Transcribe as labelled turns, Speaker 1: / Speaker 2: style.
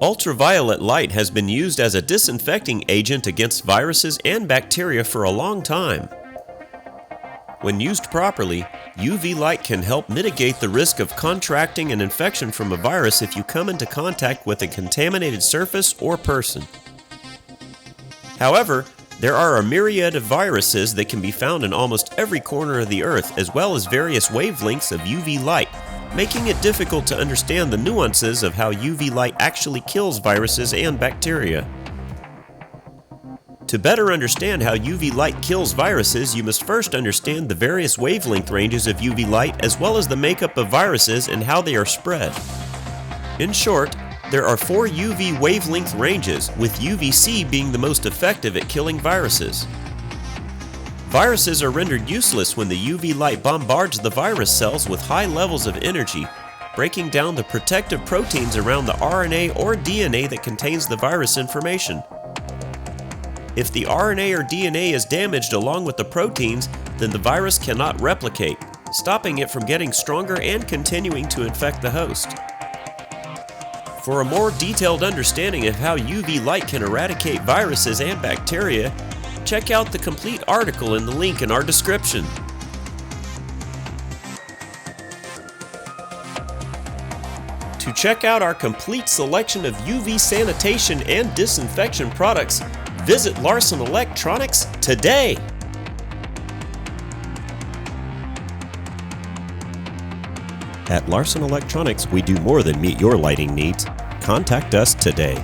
Speaker 1: Ultraviolet light has been used as a disinfecting agent against viruses and bacteria for a long time. When used properly, UV light can help mitigate the risk of contracting an infection from a virus if you come into contact with a contaminated surface or person. However, there are a myriad of viruses that can be found in almost every corner of the Earth, as well as various wavelengths of UV light, making it difficult to understand the nuances of how UV light actually kills viruses and bacteria. To better understand how UV light kills viruses, you must first understand the various wavelength ranges of UV light as well as the makeup of viruses and how they are spread. In short, there are 4 UV wavelength ranges, with UVC being the most effective at killing viruses. Viruses are rendered useless when the UV light bombards the virus cells with high levels of energy, breaking down the protective proteins around the RNA or DNA that contains the virus information. If the RNA or DNA is damaged along with the proteins, then the virus cannot replicate, stopping it from getting stronger and continuing to infect the host. For a more detailed understanding of how UV light can eradicate viruses and bacteria, check out the complete article in the link in our description. To check out our complete selection of UV sanitation and disinfection products, visit Larson Electronics today! At Larson Electronics, we do more than meet your lighting needs. Contact us today.